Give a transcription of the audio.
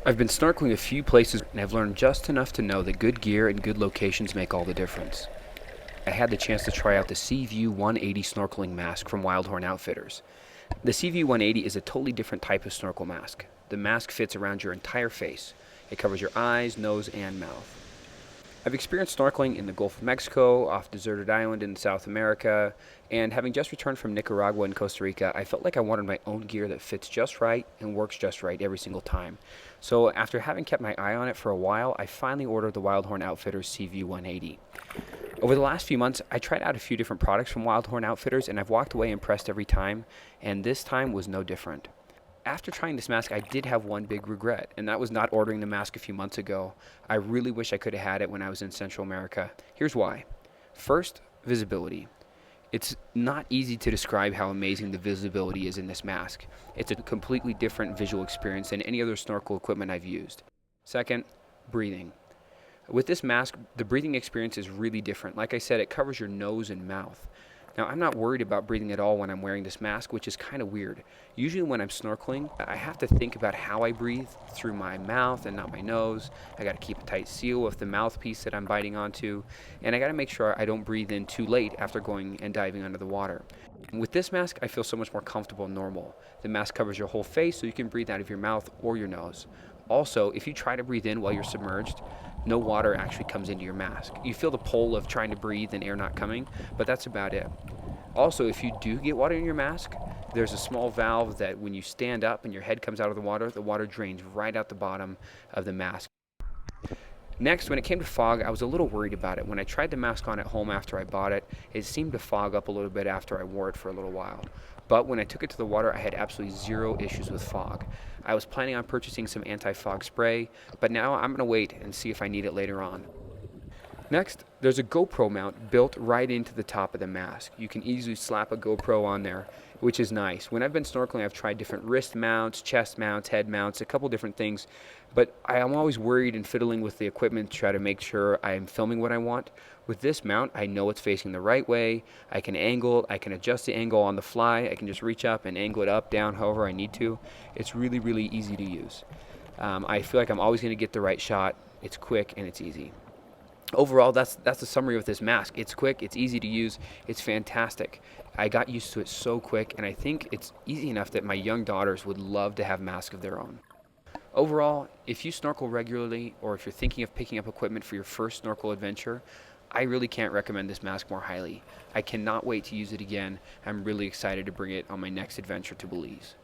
I've been snorkeling a few places and I've learned just enough to know that good gear and good locations make all the difference. I had the chance to try out the Seaview 180 snorkeling mask from Wildhorn Outfitters. The Seaview 180 is a totally different type of snorkel mask. The mask fits around your entire face. It covers your eyes, nose, and mouth. I've experienced snorkeling in the Gulf of Mexico, off deserted island in South America, and having just returned from Nicaragua and Costa Rica, I felt like I wanted my own gear that fits just right and works just right every single time. So after having kept my eye on it for a while, I finally ordered the Wildhorn Outfitters Seaview 180. Over the last few months, I tried out a few different products from Wildhorn Outfitters, and I've walked away impressed every time, and this time was no different. After trying this mask, I did have one big regret, and that was not ordering the mask a few months ago. I really wish I could have had it when I was in Central America. Here's why. First, visibility. It's not easy to describe how amazing the visibility is in this mask. It's a completely different visual experience than any other snorkel equipment I've used. Second, breathing. With this mask, the breathing experience is really different. Like I said, it covers your nose and mouth. Now, I'm not worried about breathing at all when I'm wearing this mask, which is kind of weird. Usually when I'm snorkeling, I have to think about how I breathe through my mouth and not my nose. I got to keep a tight seal with the mouthpiece that I'm biting onto, and I got to make sure I don't breathe in too late after going and diving under the water. And with this mask, I feel so much more comfortable and normal. The mask covers your whole face, so you can breathe out of your mouth or your nose. Also, if you try to breathe in while you're submerged, no water actually comes into your mask. You feel the pull of trying to breathe and air not coming, but that's about it. Also, if you do get water in your mask, there's a small valve that when you stand up and your head comes out of the water drains right out the bottom of the mask. Next, when it came to fog, I was a little worried about it. When I tried the mask on at home after I bought it, it seemed to fog up a little bit after I wore it for a little while. But when I took it to the water, I had absolutely zero issues with fog. I was planning on purchasing some anti-fog spray, but now I'm going to wait and see if I need it later on. Next, there's a Gopro Mount built right into the top of the mask. You can easily slap a GoPro on there, which is nice. When I've been snorkeling, I've tried different wrist mounts, chest mounts, head mounts, a couple different things, but I am always worried and fiddling with the equipment to try to make sure I am filming what I want. With this mount, I know it's facing the right way. I can angle, I can adjust the angle on the fly. I can just reach up and angle it up, down, however I need to. It's really, really easy to use. I feel like I'm always going to get the right shot. It's quick and it's easy. Overall, that's the summary of this mask. It's quick, it's easy to use, it's fantastic. I got used to it so quick, and I think it's easy enough that my young daughters would love to have masks of their own. Overall, if you snorkel regularly, or if you're thinking of picking up equipment for your first snorkel adventure, I really can't recommend this mask more highly. I cannot wait to use it again. I'm really excited to bring it on my next adventure to Belize.